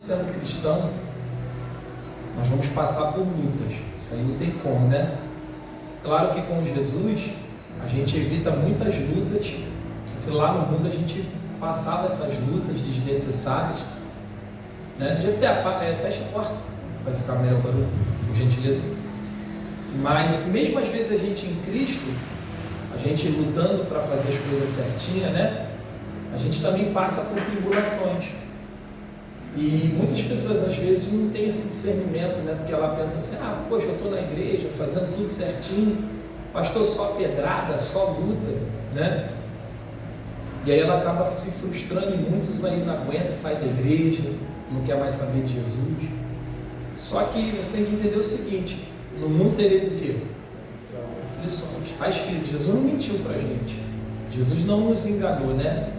Sendo cristão, nós vamos passar por lutas, isso aí não tem como, né? Claro que com Jesus a gente evita muitas lutas, que lá no mundo a gente passava essas lutas desnecessárias, né? Fecha a porta, vai ficar melhor barulho, por gentileza. Mas mesmo às vezes a gente em Cristo, a gente lutando para fazer as coisas certinhas, né? A gente também passa por tribulações. E muitas pessoas às vezes não têm esse discernimento, né? Porque ela pensa assim, poxa, eu estou na igreja fazendo tudo certinho, pastor, só pedrada, só luta, né? E aí ela acaba se frustrando e muitos aí não aguentam, saem da igreja, não quer mais saber de Jesus. Só que você tem que entender o seguinte, no mundo tereis o quê? Aflições. Está escrito, Jesus não mentiu para a gente, Jesus não nos enganou, né?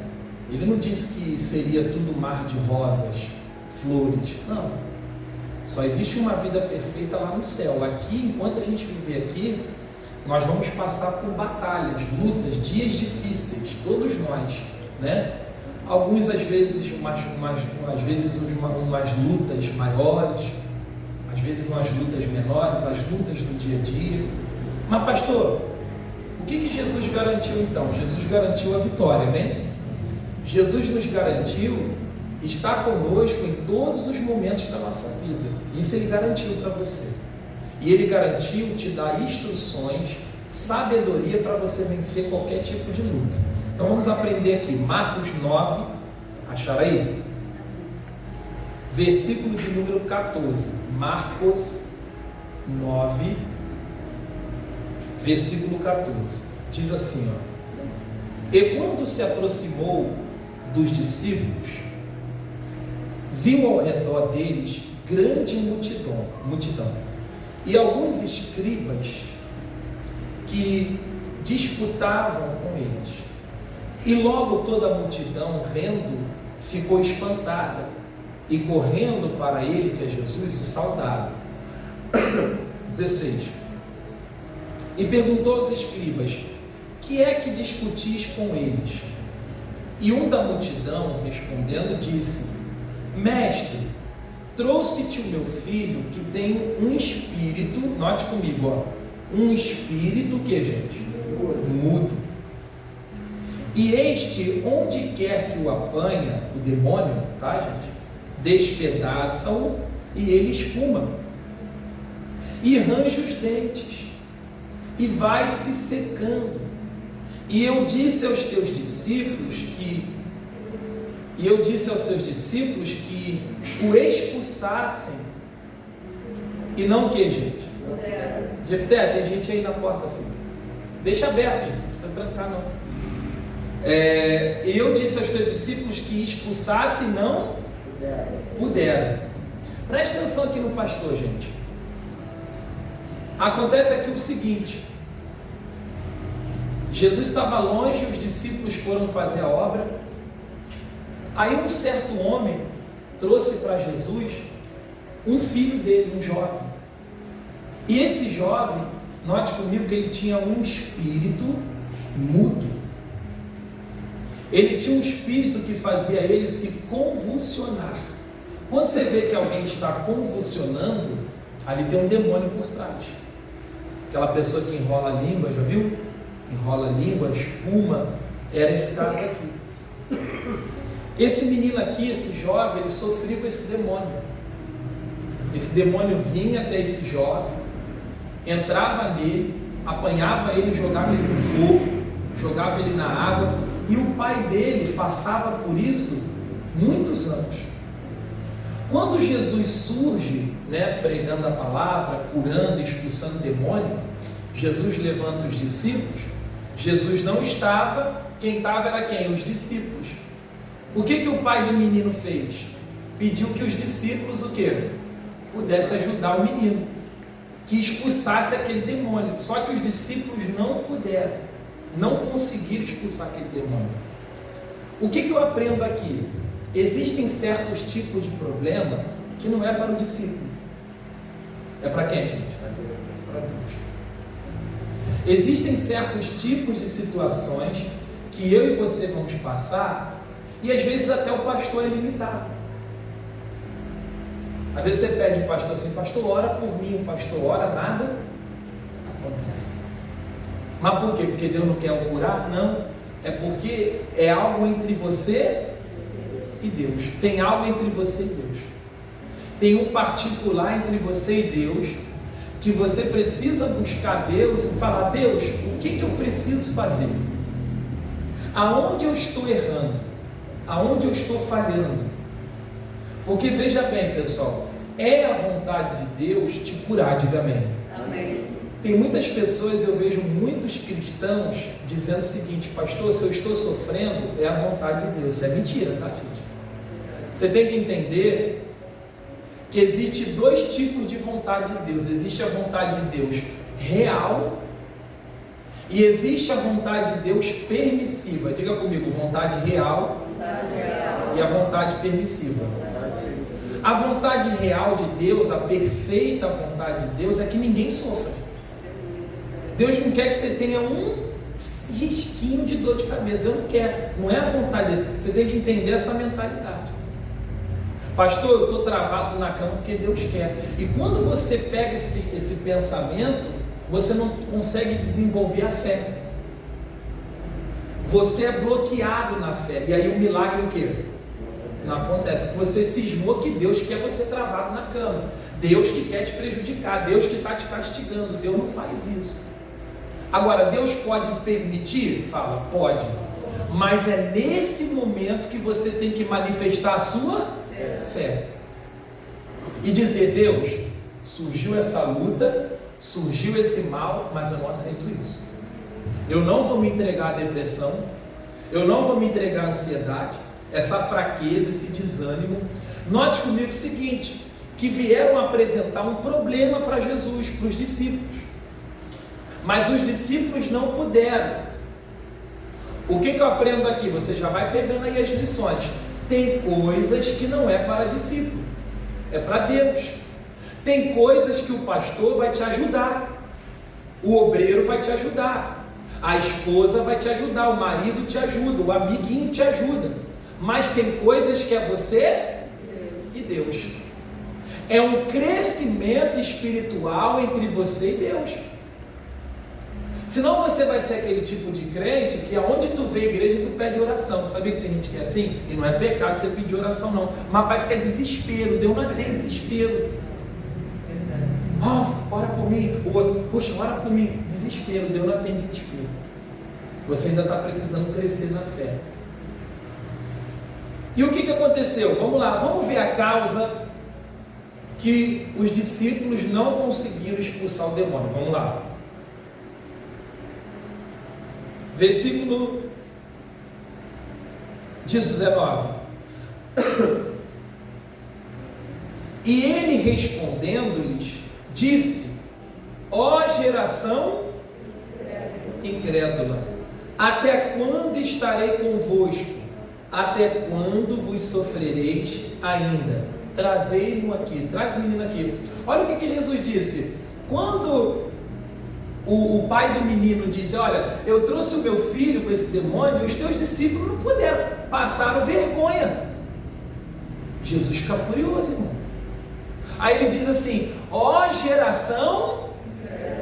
Ele não disse que seria tudo mar de rosas, flores, não. Só existe uma vida perfeita lá no céu. Aqui, enquanto a gente viver aqui, nós vamos passar por batalhas, lutas, dias difíceis, todos nós, né? Alguns às vezes umas lutas maiores, às vezes umas lutas menores, as lutas do dia a dia. Mas pastor, o que Jesus garantiu então? Jesus garantiu a vitória, né? Jesus nos garantiu estar conosco em todos os momentos da nossa vida. Isso Ele garantiu para você. E Ele garantiu te dar instruções, sabedoria para você vencer qualquer tipo de luta. Então vamos aprender aqui, Marcos 9, acharam aí? Versículo de número 14. Marcos 9, versículo 14. Diz assim, ó: E quando se aproximou dos discípulos, viu ao redor deles grande multidão e alguns escribas que disputavam com eles. E logo toda a multidão, vendo, ficou espantada e correndo para ele, que é Jesus, o saudaram. 16. E perguntou aos escribas: que é que discutis com eles? E um da multidão, respondendo, disse: Mestre, trouxe-te o meu filho que tem um espírito, note comigo, um espírito que, gente? Mudo. E este, onde quer que o apanha, o demônio, tá, gente? Despedaça-o e ele espuma. E arranja os dentes e vai se secando. E eu disse aos seus discípulos que o expulsassem. E não o que, gente? Jefté, tem gente aí na porta, filho. Deixa aberto, Jefté, não precisa trancar não. Eu disse aos teus discípulos que expulsassem, não puderam. Presta atenção aqui no pastor, gente. Acontece aqui o seguinte: Jesus estava longe, os discípulos foram fazer a obra. Aí um certo homem trouxe para Jesus um filho dele, um jovem. E esse jovem, note comigo que ele tinha um espírito mudo. Ele tinha um espírito que fazia ele se convulsionar. Quando você vê que alguém está convulsionando, ali tem um demônio por trás. Aquela pessoa que enrola a língua, já viu? Enrola a língua, espuma, era esse caso aqui. Esse menino aqui, esse jovem, ele sofria com esse demônio. Esse demônio vinha até esse jovem, entrava nele, apanhava ele, jogava ele no fogo, jogava ele na água, e o pai dele passava por isso muitos anos. Quando Jesus surge, né, pregando a palavra, curando, expulsando o demônio, Jesus levanta os discípulos. Jesus não estava, quem estava era quem? Os discípulos. O que o pai do menino fez? Pediu que os discípulos o quê? Pudessem ajudar o menino, que expulsasse aquele demônio. Só que os discípulos não puderam, não conseguiram expulsar aquele demônio. O que eu aprendo aqui? Existem certos tipos de problema que não é para o discípulo. É para quem, gente? Para Deus. Existem certos tipos de situações que eu e você vamos passar, e às vezes até o pastor é limitado. Às vezes você pede o pastor assim, pastor, ora por mim, o pastor ora, nada acontece. Mas por quê? Porque Deus não quer o curar? Não, é porque é algo entre você e Deus. Tem algo entre você e Deus. Tem um particular entre você e Deus, que você precisa buscar Deus e falar, Deus, o que eu preciso fazer? Aonde eu estou errando? Aonde eu estou falhando? Porque veja bem, pessoal, é a vontade de Deus te curar, diga amém. Amém. Tem muitas pessoas, eu vejo muitos cristãos dizendo o seguinte, pastor, se eu estou sofrendo, é a vontade de Deus. Isso é mentira, tá, gente? Você tem que entender que existe dois tipos de vontade de Deus. Existe a vontade de Deus real e existe a vontade de Deus permissiva. Diga comigo, vontade real, e a vontade permissiva. A vontade real de Deus, a perfeita vontade de Deus é que ninguém sofra. Deus não quer que você tenha um risquinho de dor de cabeça. Deus não quer, não é a vontade dele. Você tem que entender essa mentalidade. Pastor, eu estou travado na cama porque Deus quer. E quando você pega esse pensamento, você não consegue desenvolver a fé. Você é bloqueado na fé. E aí o milagre o quê? Não acontece. Você cismou que Deus quer você travado na cama. Deus que quer te prejudicar. Deus que está te castigando. Deus não faz isso. Agora, Deus pode permitir? Fala, pode. Mas é nesse momento que você tem que manifestar a sua fé. E dizer, Deus, surgiu essa luta, surgiu esse mal, mas eu não aceito isso. Eu não vou me entregar à depressão, eu não vou me entregar à ansiedade, essa fraqueza, esse desânimo. Note comigo o seguinte, que vieram apresentar um problema para Jesus, para os discípulos, mas os discípulos não puderam. O que eu aprendo aqui? Você já vai pegando aí as lições. Tem coisas que não é para discípulo, é para Deus. Tem coisas que o pastor vai te ajudar, o obreiro vai te ajudar, a esposa vai te ajudar, o marido te ajuda, o amiguinho te ajuda, mas tem coisas que é você e Deus. É um crescimento espiritual entre você e Deus. Senão você vai ser aquele tipo de crente que aonde tu vê a igreja tu pede oração. Sabia que tem gente que é assim? E não é pecado você pedir oração não, mas parece que é desespero. Deus não tem desespero. Ora por mim. O outro, poxa, ora por mim. Desespero. Deus não tem desespero. Você ainda está precisando crescer na fé. E o que aconteceu? Vamos lá, vamos ver a causa que os discípulos não conseguiram expulsar o demônio. Vamos lá. Versículo 19. E ele respondendo-lhes, disse, ó geração incrédula, até quando estarei convosco? Até quando vos sofrereis ainda? Trazei-no aqui, traz o menino aqui. Olha o que Jesus disse. Quando o pai do menino disse, olha, eu trouxe o meu filho com esse demônio, e os teus discípulos não puderam, passaram vergonha. Jesus fica furioso, irmão. Aí ele diz assim, ó geração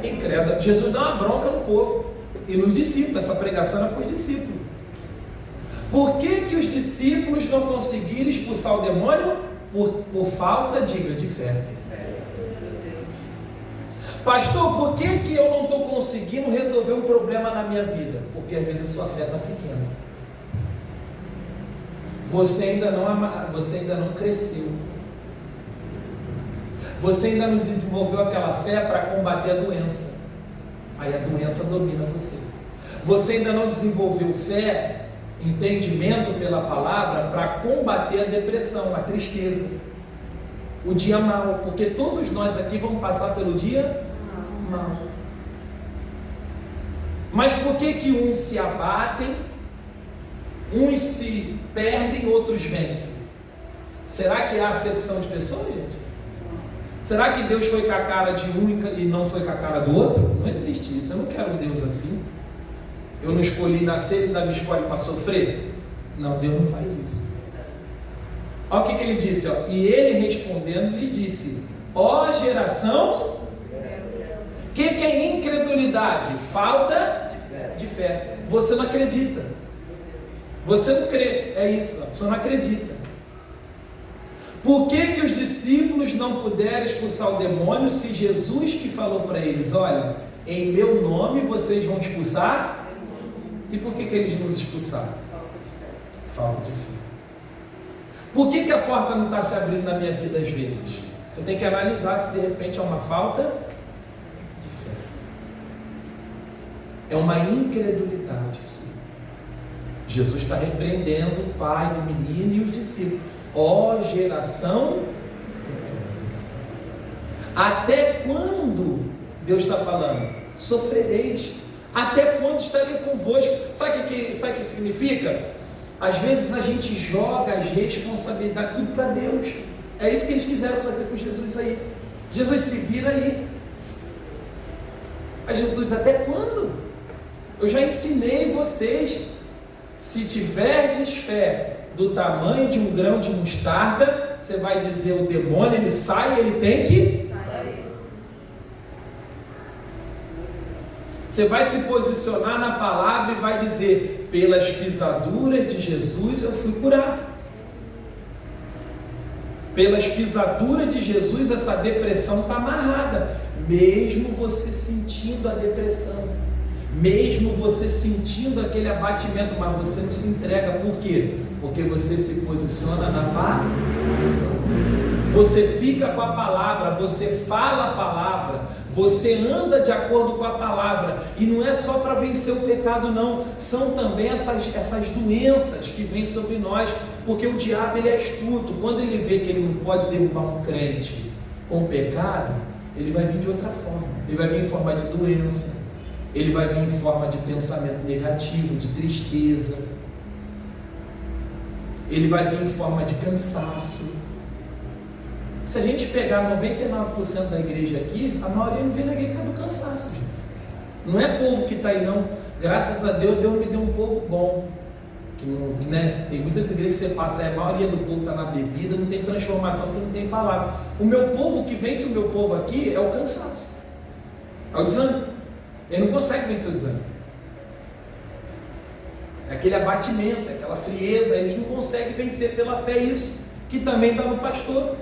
incrédula. Jesus dá uma bronca no povo e nos discípulos. Essa pregação era para os discípulos. Por que os discípulos não conseguiram expulsar o demônio? Por falta, diga, de fé. Pastor, por que eu não estou conseguindo resolver um problema na minha vida? Porque às vezes a sua fé está pequena. Você ainda não cresceu. Você ainda não desenvolveu aquela fé para combater a doença. Aí a doença domina você. Você ainda não desenvolveu fé, entendimento pela palavra para combater a depressão, a tristeza, o dia mau, porque todos nós aqui vamos passar pelo dia mau. Mas por que uns se abatem, uns se perdem, outros vencem? Será que há acepção de pessoas, gente? Será que Deus foi com a cara de um e não foi com a cara do outro? Não existe isso. Eu não quero um Deus assim. Eu não escolhi nascer e ainda me escolhe para sofrer? Não, Deus não faz isso. Olha o que ele disse, ó. E ele respondendo lhes disse: ó geração, o que é incredulidade? Falta de fé. Você não acredita. Você não crê. É isso, ó. Você não acredita. Por que os discípulos não puderam expulsar o demônio se Jesus que falou para eles: olha, em meu nome vocês vão expulsar? E por que eles não expulsaram? Falta de fé. Por que a porta não está se abrindo na minha vida às vezes? Você tem que analisar se de repente é uma falta de fé. É uma incredulidade sua. Jesus está repreendendo o pai do menino e os discípulos. Ó geração, até quando Deus está falando? Sofrereis. Até quando estarei convosco? Sabe o que significa? Às vezes a gente joga as responsabilidades tudo para Deus. É isso que eles quiseram fazer com Jesus aí. Jesus, se vira aí. Aí Jesus: até quando? Eu já ensinei vocês. Se tiverdes fé do tamanho de um grão de mostarda, você vai dizer: o demônio, ele sai, ele tem que sair. Você vai se posicionar na palavra e vai dizer: pelas pisaduras de Jesus eu fui curado. Pelas pisaduras de Jesus essa depressão está amarrada. Mesmo você sentindo a depressão, mesmo você sentindo aquele abatimento, mas você não se entrega. Por quê? Porque você se posiciona na palavra. Você fica com a palavra, você fala a palavra, você anda de acordo com a palavra. E não é só para vencer o pecado não, são também essas doenças que vêm sobre nós, porque o diabo, ele é astuto. Quando ele vê que ele não pode derrubar um crente com o pecado, ele vai vir de outra forma. Ele vai vir em forma de doença, ele vai vir em forma de pensamento negativo, de tristeza, ele vai vir em forma de cansaço. Se a gente pegar 99% da igreja aqui, a maioria não vem na igreja do cansaço, gente. Não é povo que está aí não. Graças a Deus, Deus me deu um povo bom. Que não, né? Tem muitas igrejas que você passa, a maioria do povo está na bebida, não tem transformação, porque não tem palavra. O meu povo, que vence o meu povo aqui, é o cansaço, é o desânimo. Ele não consegue vencer o desânimo. É aquele abatimento, é aquela frieza. Eles não conseguem vencer pela fé isso, que também está no pastor.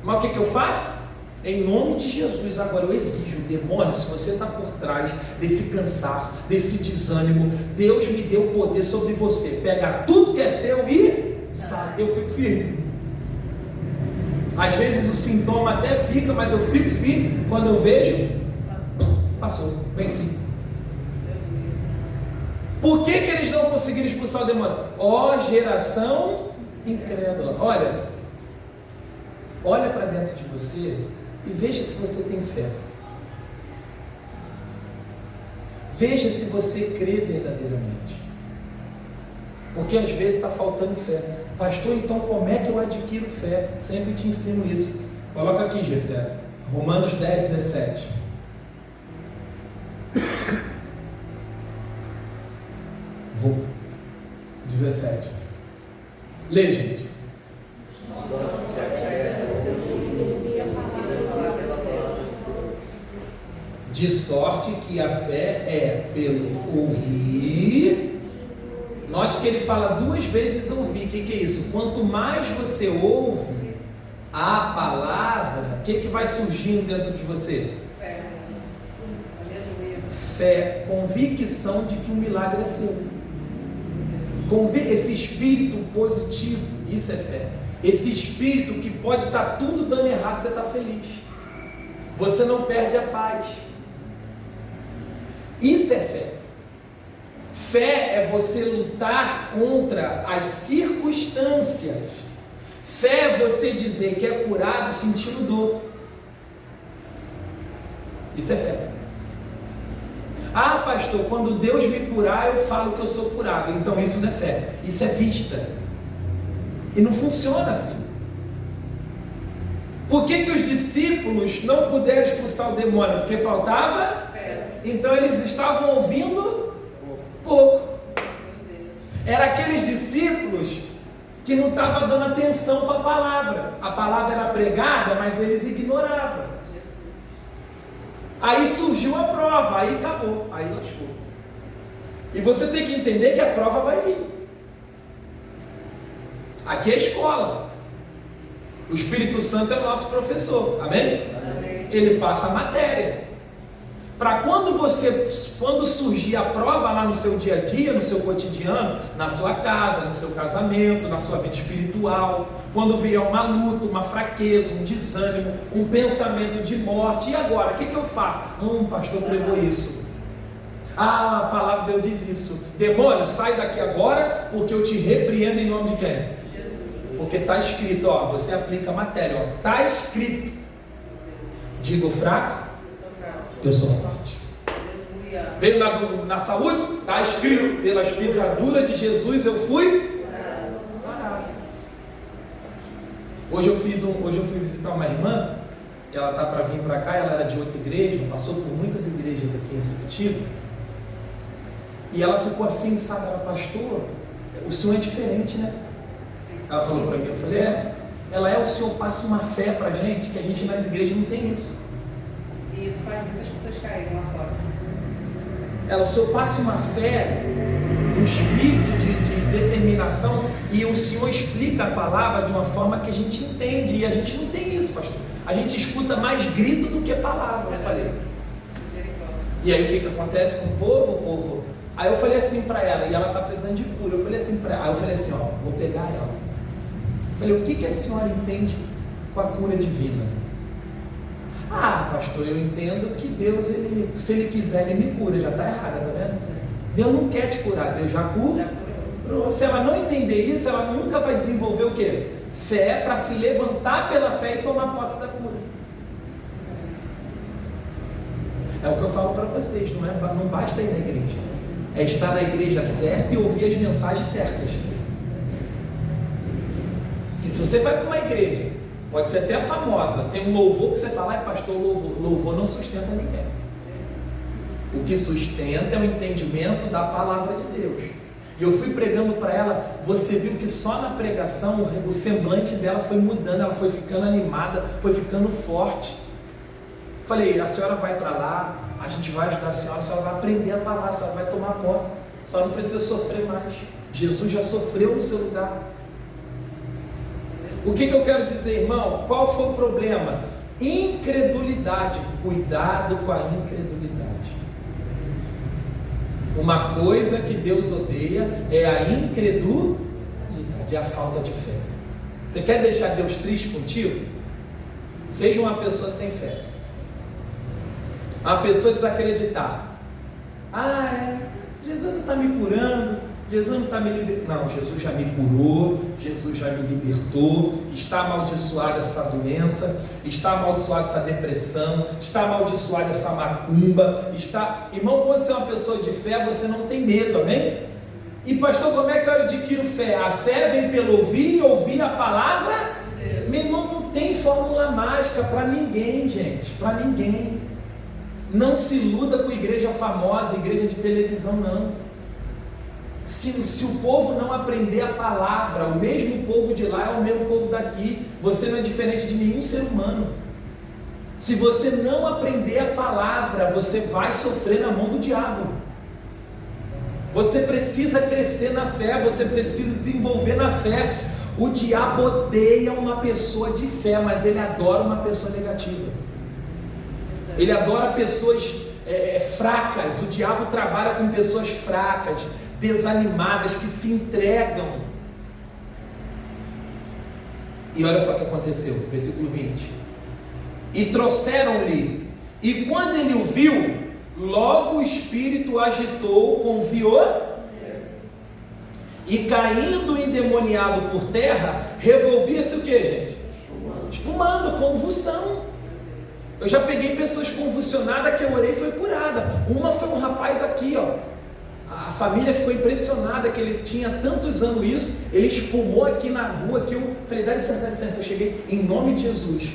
Mas o que eu faço? Em nome de Jesus, agora eu exijo: demônio, se você está por trás desse cansaço, desse desânimo, Deus me deu poder sobre você. Pega tudo que é seu e sai. Eu fico firme. Às vezes o sintoma até fica, mas eu fico firme. Quando eu vejo, passou, venci. Por que eles não conseguiram expulsar o demônio? Ó geração incrédula. Olha para dentro de você e veja se você tem fé. Veja se você crê verdadeiramente. Porque às vezes está faltando fé. Pastor, então como é que eu adquiro fé? Sempre te ensino isso. Coloca aqui, Jefté, Romanos 10, 17. Vou 17. Lê, gente. De sorte que a fé é pelo ouvir. Note que ele fala duas vezes ouvir. O que é isso? Quanto mais você ouve a palavra, o que vai surgindo dentro de você? Fé. Fé, convicção de que o milagre é seu. Esse espírito positivo, isso é fé. Esse espírito que pode estar tudo dando errado, você está feliz. Você não perde a paz. Isso é fé. Fé é você lutar contra as circunstâncias. Fé é você dizer que é curado sentindo dor. Isso é fé. Ah, pastor, quando Deus me curar, eu falo que eu sou curado. Então isso não é fé, isso é vista. E não funciona assim. Por que os discípulos não puderam expulsar o demônio? Porque faltava fé. Então eles estavam ouvindo pouco. Era aqueles discípulos que não estavam dando atenção para a palavra. A palavra era pregada, mas eles ignoravam. Aí surgiu a prova, aí acabou, aí lascou. E você tem que entender que a prova vai vir. Aqui é a escola. O Espírito Santo é o nosso professor, amém? Amém. Ele passa a matéria. Para quando surgir a prova lá no seu dia a dia, no seu cotidiano, na sua casa, no seu casamento, na sua vida espiritual, quando vier uma luta, uma fraqueza, um desânimo, um pensamento de morte, e agora? O que eu faço? O pastor pregou isso. A palavra de Deus diz isso. Demônio, sai daqui agora, porque eu te repreendo em nome de quem? Porque está escrito, ó, você aplica a matéria, está escrito. Diga o fraco, eu sou forte. Veio na saúde, está escrito, pelas pisaduras de Jesus eu fui sarado. Hoje eu fui visitar uma irmã, ela está para vir para cá, ela era de outra igreja, passou por muitas igrejas aqui em Sepetiba, e ela ficou assim, sabe, ela, pastor, o senhor é diferente, né? Ela falou para mim, eu falei, o senhor passa uma fé para a gente, que a gente nas igrejas não tem isso. E isso faz muitas pessoas caírem lá fora. O senhor passa uma fé, um espírito de determinação, e o senhor explica a palavra de uma forma que a gente entende, e a gente não tem isso, pastor. A gente escuta mais grito do que palavra, eu falei. E aí o que acontece com o povo? Aí eu falei assim para ela, e ela está precisando de cura, eu falei assim para ela, aí eu falei assim, ó, vou pegar ela. Eu falei, o que a senhora entende com a cura divina? Ah, pastor, eu entendo que Deus, se Ele quiser, Ele me cura. Já está errada, tá vendo? Deus não quer te curar, Deus já cura. Se ela não entender isso, ela nunca vai desenvolver o quê? Fé, para se levantar pela fé e tomar posse da cura. É o que eu falo para vocês, não basta ir na igreja. É estar na igreja certa e ouvir as mensagens certas. Que se você vai para uma igreja, pode ser até famosa, tem um louvor que você fala, pastor, louvor não sustenta ninguém. O que sustenta é o entendimento da palavra de Deus. E eu fui pregando para ela, você viu que só na pregação o semblante dela foi mudando, ela foi ficando animada, foi ficando forte. Falei, a senhora vai para lá, a gente vai ajudar a senhora vai aprender a falar, a senhora vai tomar posse, a senhora não precisa sofrer mais. Jesus já sofreu no seu lugar. O que eu quero dizer, irmão? Qual foi o problema? Incredulidade. Cuidado com a incredulidade. Uma coisa que Deus odeia é a incredulidade, é a falta de fé. Você quer deixar Deus triste contigo? Seja uma pessoa sem fé. Uma pessoa desacreditada. Jesus não está me curando, Jesus não está me libertando. Não, Jesus já me curou, Jesus já me libertou. Está amaldiçoada essa doença, está amaldiçoada essa depressão, está amaldiçoada essa macumba. Irmão, quando você é uma pessoa de fé, você não tem medo, amém? E pastor, como é que eu adquiro fé? A fé vem pelo ouvir e ouvir a palavra. Meu irmão, não tem fórmula mágica para ninguém, gente, para ninguém. Não se iluda com igreja famosa, igreja de televisão, não. Se o povo não aprender a palavra, o mesmo povo de lá é o mesmo povo daqui, você não é diferente de nenhum ser humano. Se você não aprender a palavra, você vai sofrer na mão do diabo. Você precisa crescer na fé, você precisa desenvolver na fé. O diabo odeia uma pessoa de fé, mas ele adora uma pessoa negativa. Ele adora pessoas fracas. O diabo trabalha com pessoas fracas, desanimadas, que se entregam. E olha só o que aconteceu, versículo 20. E trouxeram-lhe, e quando ele o viu, logo o espírito agitou, confiou, e caindo endemoniado por terra, revolvia-se o que, gente? Espumando, convulsão. Eu já peguei pessoas convulsionadas que eu orei e foi curada. Uma foi um rapaz aqui, ó. A família ficou impressionada que ele tinha tantos anos isso. Ele espumou aqui na rua, que eu falei, dá licença. Eu cheguei em nome de Jesus.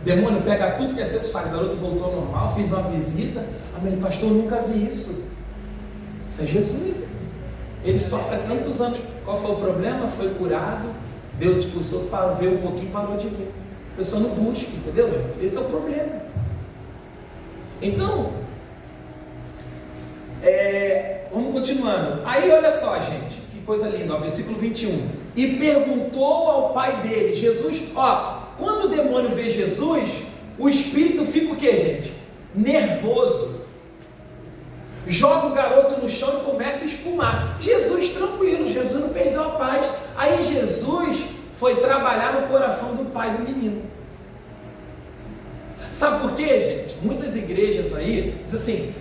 Demônio, pega tudo que é seu, sai. O garoto voltou ao normal, fiz uma visita. Amém, pastor, eu nunca vi isso. Isso é Jesus. Ele sofre há tantos anos. Qual foi o problema? Foi curado, Deus expulsou, veio um pouquinho, parou de ver. A pessoa não busca, entendeu, gente? Esse é o problema. Então, vamos continuando. Aí olha só, gente, que coisa linda, ó, versículo 21. E perguntou ao pai dele, Jesus, quando o demônio vê Jesus, o espírito fica o que, gente? Nervoso. Joga o garoto no chão e começa a espumar. Jesus tranquilo, Jesus não perdeu a paz. Aí Jesus foi trabalhar no coração do pai do menino. Sabe por quê, gente? Muitas igrejas aí dizem assim,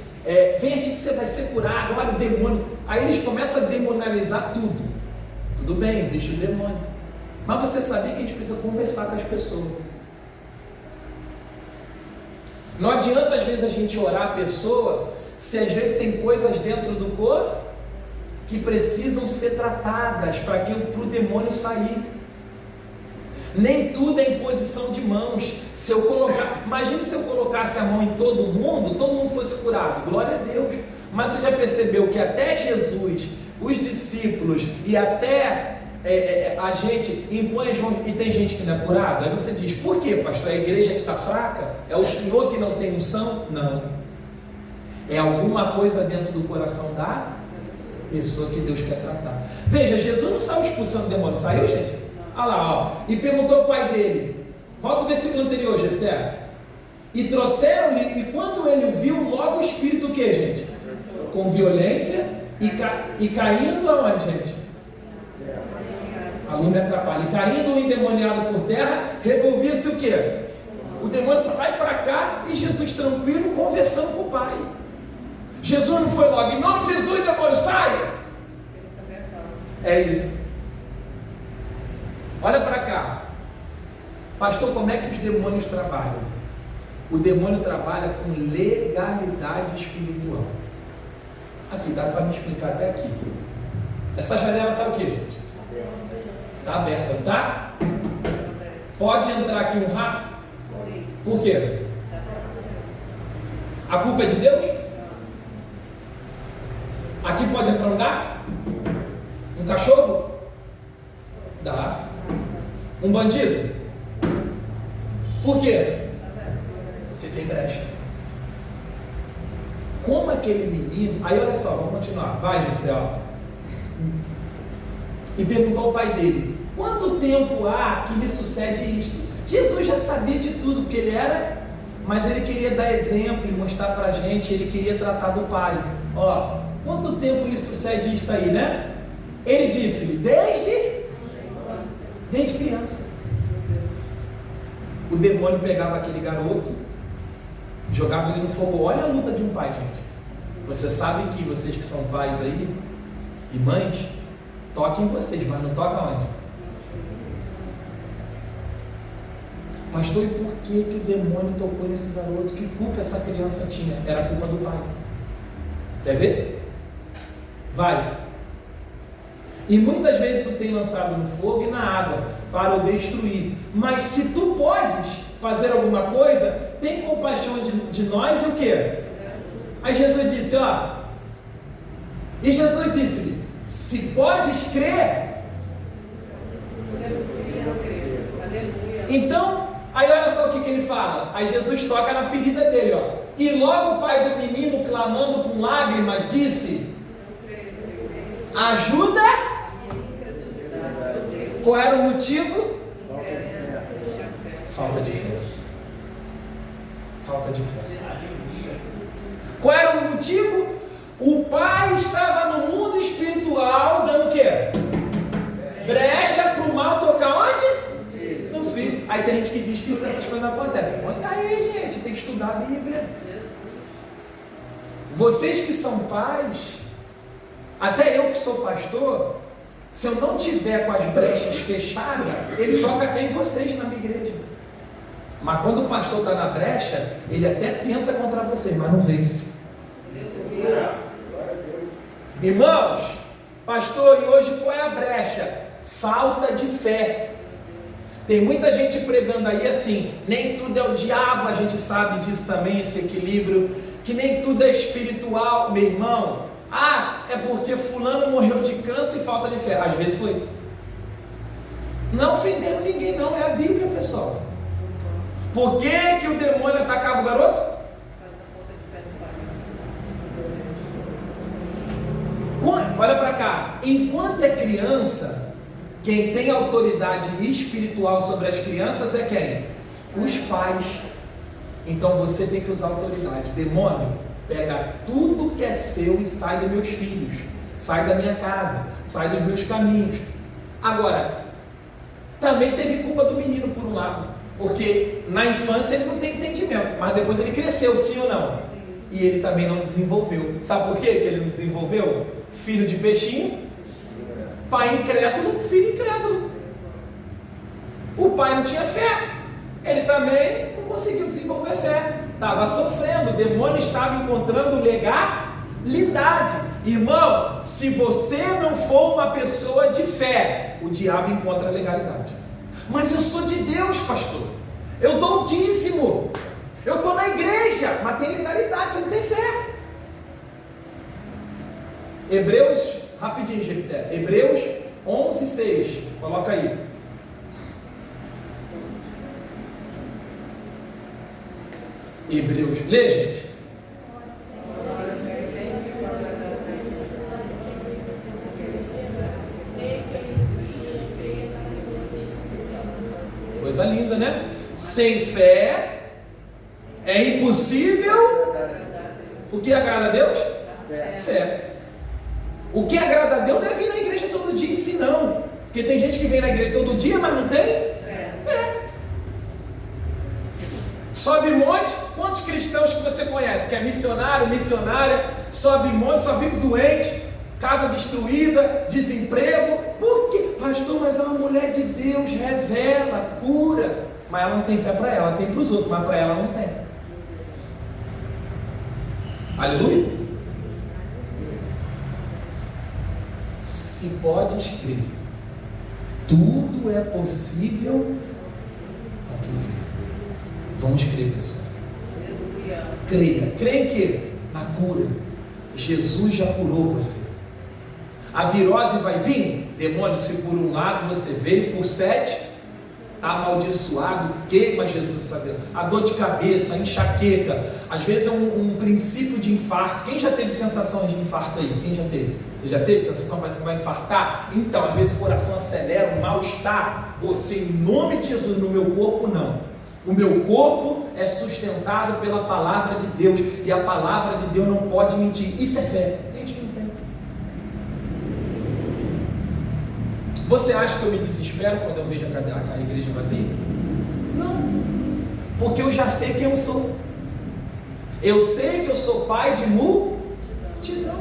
vem aqui que você vai ser curado, olha o demônio. Aí eles começam a demonizar tudo. Tudo bem, existe o demônio. Mas você sabia que a gente precisa conversar com as pessoas. Não adianta às vezes a gente orar a pessoa, se às vezes tem coisas dentro do corpo que precisam ser tratadas para o demônio sair. Nem tudo é imposição de mãos. Imagine se eu colocasse a mão em todo mundo fosse curado. Glória a Deus. Mas você já percebeu que até Jesus, os discípulos e até a gente impõe as mãos e tem gente que não é curado? Aí você diz, por quê, pastor? É a igreja que está fraca? É o Senhor que não tem unção? Não. É alguma coisa dentro do coração da pessoa que Deus quer tratar. Veja, Jesus não saiu expulsando o demônio, saiu, gente? Olha lá, e perguntou ao pai dele, volta o versículo anterior, Jefté. E trouxeram-lhe, e quando ele o viu, logo o espírito o que, gente? Com violência e caindo aonde, gente? A luz me atrapalha. E caindo o endemoniado por terra, revolvia-se o que? O demônio para lá e para cá, e Jesus tranquilo, conversando com o pai. Jesus não foi logo, em nome de Jesus, demônio, sai! É isso. Olha para cá, pastor, como é que os demônios trabalham? O demônio trabalha com legalidade espiritual. Aqui, dá para me explicar até aqui. Essa janela está o que, gente? Está aberta, não está? Pode entrar aqui um rato? Sim. Por quê? A culpa é de Deus? Aqui pode entrar um gato? Um cachorro? Dá. Um bandido? Por quê? Porque tem brecha. Como aquele menino... Aí olha só, vamos continuar. Vai, Jefté. E perguntou ao pai dele, quanto tempo há que lhe sucede isto? Jesus já sabia de tudo, porque ele era... Mas ele queria dar exemplo e mostrar pra gente, ele queria tratar do pai. Quanto tempo lhe sucede isso aí, né? Ele disse-lhe, desde criança. O demônio pegava aquele garoto, jogava ele no fogo. Olha a luta de um pai, gente. Você sabe que vocês que são pais aí e mães, toca em vocês, mas não toca onde? Pastor, e por que o demônio tocou nesse garoto? Que culpa essa criança tinha? Era culpa do pai. Quer ver? Vai. E muitas vezes tu tem lançado no fogo e na água para o destruir. Mas se tu podes fazer alguma coisa, tem compaixão de nós e o quê? Aí Jesus disse, e Jesus disse-lhe, se podes crer. Então, aí olha só o que ele fala. Aí Jesus toca na ferida dele, E logo o pai do menino, clamando com lágrimas, disse, ajuda. Qual era o motivo? Falta de fé. Falta de fé. Qual era o motivo? O pai estava no mundo espiritual dando o quê? Brecha para o mal tocar onde? No filho. Aí tem gente que diz que essas coisas não acontecem. Conta aí, gente, tem que estudar a Bíblia. Vocês que são pais, até eu que sou pastor, se eu não tiver com as brechas fechadas, ele toca até em vocês na minha igreja. Mas quando o pastor está na brecha, ele até tenta contra vocês, mas não vence. Irmãos, pastor, e hoje qual é a brecha? Falta de fé. Tem muita gente pregando aí assim, nem tudo é o diabo, a gente sabe disso também, esse equilíbrio, que nem tudo é espiritual. Meu irmão, Ah, é porque fulano morreu de câncer e falta de fé. Às vezes foi. Não ofendendo ninguém não, é a Bíblia, pessoal. Por que o demônio atacava o garoto? Olha para cá, enquanto é criança, quem tem autoridade espiritual sobre as crianças é quem? Os pais. Então você tem que usar autoridade. Demônio, pega tudo que é seu e sai dos meus filhos, sai da minha casa, sai dos meus caminhos. Agora, também teve culpa do menino por um lado, porque na infância ele não tem entendimento, mas depois ele cresceu, sim ou não? E ele também não desenvolveu. Sabe por quê que ele não desenvolveu? Filho de peixinho, pai incrédulo, filho incrédulo. O pai não tinha fé, ele também não conseguiu desenvolver fé, estava sofrendo, o demônio estava encontrando legalidade. Irmão, se você não for uma pessoa de fé, o diabo encontra legalidade. Mas eu sou de Deus, pastor, eu dou o dízimo, eu estou na igreja, mas tem legalidade, você não tem fé. Hebreus, rapidinho, Jefté, Hebreus 11:6, coloca aí. Hebreus, lê, gente. Coisa linda, né? Sem fé é impossível. O que agrada a Deus? Fé. O que agrada a Deus não é vir na igreja todo dia em si, não. Porque tem gente que vem na igreja todo dia, mas não tem fé. Sobe monte. Quantos cristãos que você conhece? Que é missionário, missionária, sobe monte, só vive doente, casa destruída, desemprego. Por quê? Pastor, mas é uma mulher de Deus, revela, cura. Mas ela não tem fé para ela tem para os outros, mas para ela não tem. Aleluia? Se podes crer, tudo é possível ao que crê. Vamos crer, pessoal. Creia. Creia em quê? Na cura. Jesus já curou você. A virose vai vir? Demônio, se por um lado você veio, por 7, amaldiçoado, queima Jesus essa vida. A dor de cabeça, a enxaqueca, às vezes é um princípio de infarto. Quem já teve sensação de infarto aí? Quem já teve? Você já teve sensação, parece que vai infartar? Então, às vezes o coração acelera, um mal-estar. Você, em nome de Jesus, no meu corpo não. O meu corpo é sustentado pela palavra de Deus, e a palavra de Deus não pode mentir. Isso é fé. Tem gente que não tem. Você acha que eu me desespero quando eu vejo a igreja vazia? Não, porque eu já sei quem eu sou. Eu sei que eu sou pai de multidão.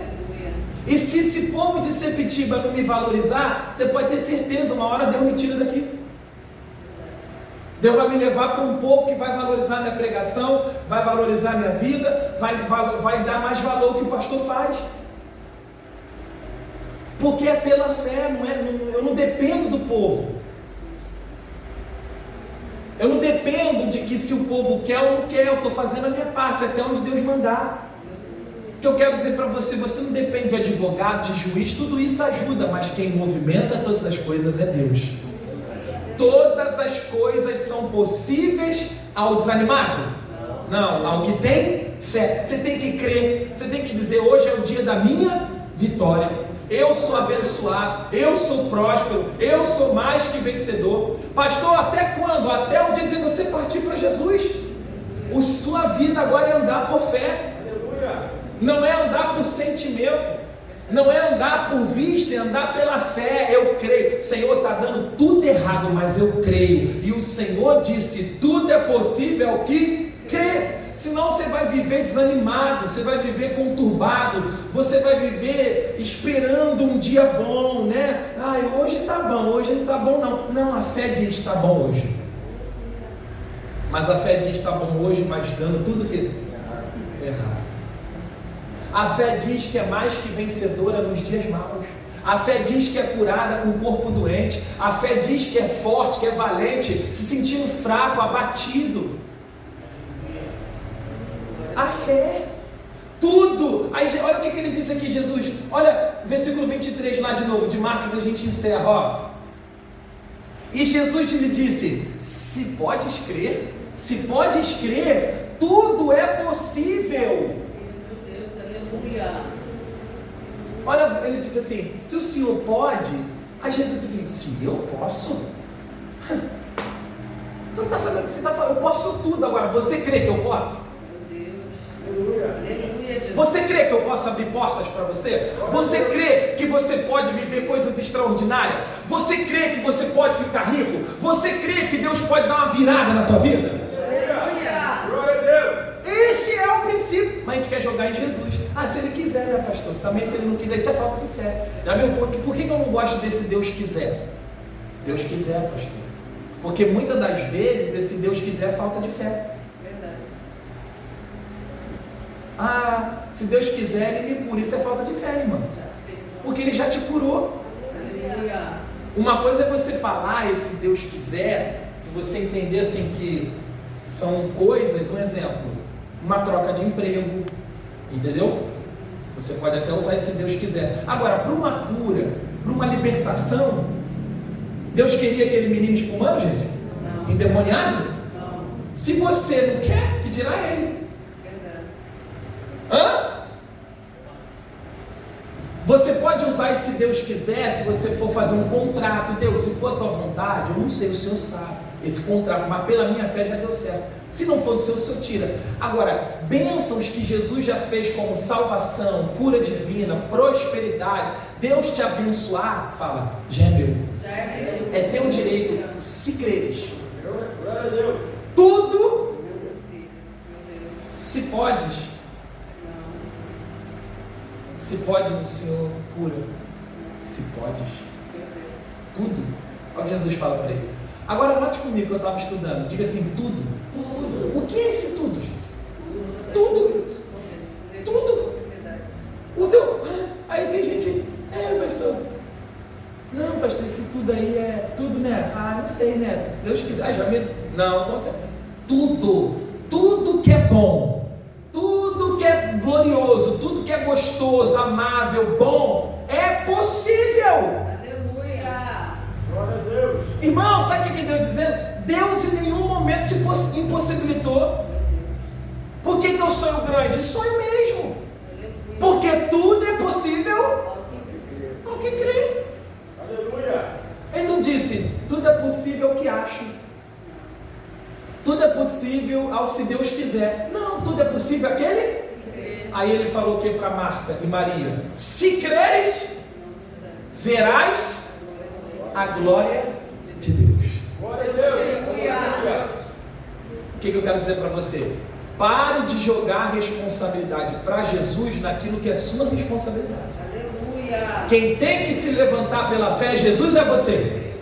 E se esse povo de Sepetiba não me valorizar, você pode ter certeza, uma hora Deus me tira daqui. Deus vai me levar para um povo que vai valorizar minha pregação, vai valorizar minha vida, vai dar mais valor que o pastor faz. Porque é pela fé, eu não dependo do povo. Eu não dependo de que se o povo quer ou não quer, eu estou fazendo a minha parte, até onde Deus mandar. O que eu quero dizer para você, você não depende de advogado, de juiz, tudo isso ajuda, mas quem movimenta todas as coisas é Deus. Todas as coisas são possíveis ao desanimado? Não, ao que tem fé. Você tem que crer, você tem que dizer, hoje é o dia da minha vitória. Eu sou abençoado, eu sou próspero, eu sou mais que vencedor. Pastor, até quando? Até o dia de você partir para Jesus. Sua vida agora é andar por fé. Não é andar por sentimento. Não é andar por vista, é andar pela fé. Eu creio. O Senhor está dando tudo errado, mas eu creio. E o Senhor disse, tudo é possível ao que crê. Senão você vai viver desanimado, você vai viver conturbado, você vai viver esperando um dia bom, né? Hoje está bom, hoje não está bom não. Não, a fé diz está bom hoje. Mas a fé diz está bom hoje, mas dando tudo que errado. A fé diz que é mais que vencedora nos dias maus. A fé diz que é curada com o corpo doente. A fé diz que é forte, que é valente, se sentindo fraco, abatido. A fé. Tudo. Aí, olha o que ele disse aqui, Jesus. Olha, versículo 23 lá de novo, de Marcos, a gente encerra, ó. E Jesus lhe disse: se podes crer, tudo é possível. Meu Deus, aleluia. Olha, ele disse assim: se o Senhor pode. Aí Jesus disse assim: se eu posso? Você não está sabendo o que você está falando? Eu posso tudo agora. Você crê que eu posso? Meu Deus. Aleluia, Jesus. Você crê que eu posso abrir portas para você? Você crê que você pode viver coisas extraordinárias? Você crê que você pode ficar rico? Você crê que Deus pode dar uma virada na tua vida? Aleluia. Glória a Deus. Esse é o princípio. Mas a gente quer jogar em Jesus. Ah, se ele quiser, né, pastor? Também se ele não quiser, isso é falta de fé. Já viu? Por que eu não gosto desse Deus quiser? Se Deus quiser, pastor. Porque muitas das vezes esse Deus quiser é falta de fé. Verdade. Ah, se Deus quiser, ele me cura. Isso é falta de fé, irmão. Porque ele já te curou. Aleluia. Uma coisa é você falar, se Deus quiser, se você entender assim que são coisas, um exemplo, uma troca de emprego, entendeu? Você pode até usar esse Deus quiser. Agora, para uma cura, para uma libertação, Deus queria aquele menino espumando, gente? Não. Endemoniado? Não. Se você não quer, que dirá ele? Verdade. Hã? Você pode usar esse Deus quiser se você for fazer um contrato. Deus, se for a tua vontade, eu não sei, o Senhor sabe esse contrato, mas pela minha fé já deu certo. Se não for do Senhor, o Senhor tira. Agora, bênçãos que Jesus já fez como salvação, cura divina, prosperidade, Deus te abençoar, fala, já é meu. Já é meu. É teu direito, se creres. Glória a Deus. Tudo Meu Deus. se podes. Não. Se podes, o Senhor cura. Se podes. Meu Deus. Tudo. Olha o que Jesus fala para ele. Agora, note comigo que eu estava estudando. Diga assim, tudo. Tudo. O que é esse tudo, gente? Tudo. Tudo. O teu... Aí tem gente... pastor. Não, pastor, isso tudo aí é... Tudo, né? Ah, não sei, né? Se Deus quiser... já me... Não, então... Tudo. Tudo que é bom. Tudo que é glorioso. Tudo que é gostoso, amável, bom. É possível. Aleluia. Glória a Deus. Irmão, sabe o que Deus está dizendo? Deus em nenhum momento te impossibilitou. Por que eu sonho grande? Sonho mesmo. Porque tudo é possível ao que crê. Aleluia. Ele não disse, tudo é possível ao que acho. Tudo é possível ao se Deus quiser. Não, tudo é possível àquele. Aí ele falou o que para Marta e Maria? Se creres, verás a glória de Deus. Glória a Deus. Aleluia. O que eu quero dizer para você? Pare de jogar a responsabilidade para Jesus naquilo que é sua responsabilidade. Aleluia. Quem tem que se levantar pela fé é Jesus ou é você?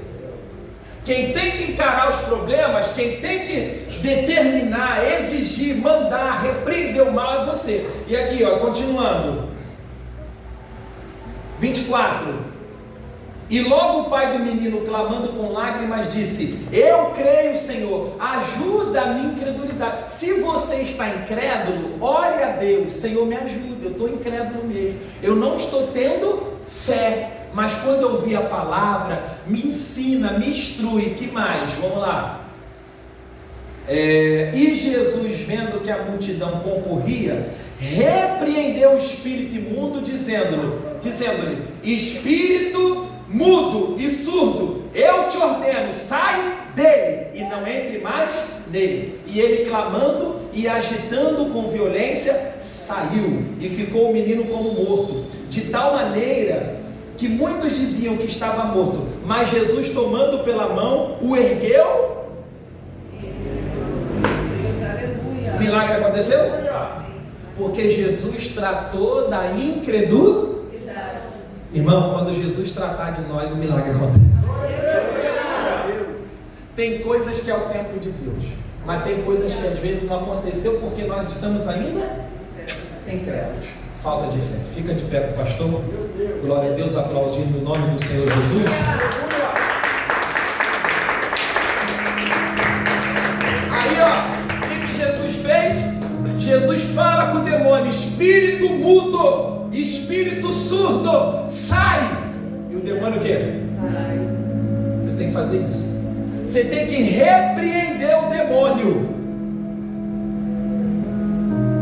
Quem tem que encarar os problemas, quem tem que determinar, exigir, mandar, repreender o mal é você. E aqui, ó, continuando. 24. E logo o pai do menino, clamando com lágrimas, disse: eu creio, Senhor, ajuda a minha incredulidade. Se você está incrédulo, ore a Deus: Senhor, me ajuda, eu estou incrédulo mesmo, eu não estou tendo fé, mas quando eu ouvir a palavra, me ensina, me instrui. Que mais? Vamos lá. E Jesus, vendo que a multidão concorria, repreendeu o espírito imundo, dizendo-lhe: espírito mudo e surdo, eu te ordeno, sai dele e não entre mais nele. E ele, clamando e agitando com violência, saiu, e ficou o menino como morto, de tal maneira que muitos diziam que estava morto, mas Jesus, tomando pela mão, o ergueu. Deus, aleluia. O milagre aconteceu? Aleluia. Porque Jesus tratou da incredulidade. Irmão, quando Jesus tratar de nós, o milagre acontece. Tem coisas que é o tempo de Deus, mas tem coisas que às vezes não aconteceu porque nós estamos ainda incrédulos. Falta de fé. Fica de pé com o pastor. Glória a Deus, aplaudindo o nome do Senhor Jesus. Aí, ó, o que Jesus fez? Jesus fala com o demônio: espírito mudo, espírito surdo, sai! E o demônio o quê? Sai. Você tem que fazer isso. Você tem que repreender o demônio.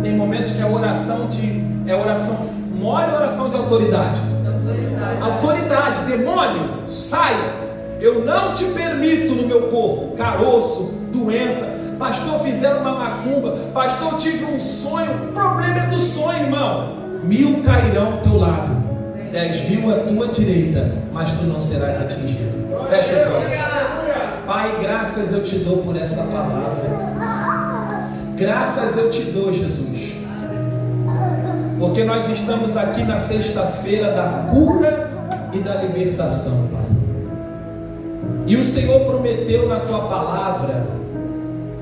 Tem momentos que a oração é oração mole, oração de autoridade. Autoridade, demônio, saia. Eu não te permito no meu corpo caroço, doença. Pastor, fizeram uma macumba. Pastor, eu tive um sonho. O problema é do sonho, irmão. 1000 cairão ao teu lado, 10.000 à tua direita, mas tu não serás atingido. Fecha os olhos. Pai, graças eu te dou por essa palavra. Graças eu te dou, Jesus, porque nós estamos aqui na sexta-feira da cura e da libertação, Pai. E o Senhor prometeu na tua palavra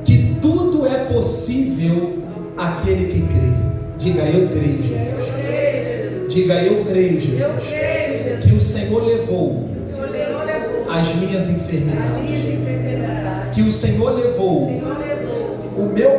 que tudo é possível àquele que crê. Diga, eu creio, Jesus. Diga, eu creio, Jesus. Que o Senhor levou as minhas enfermidades. Que o Senhor levou o meu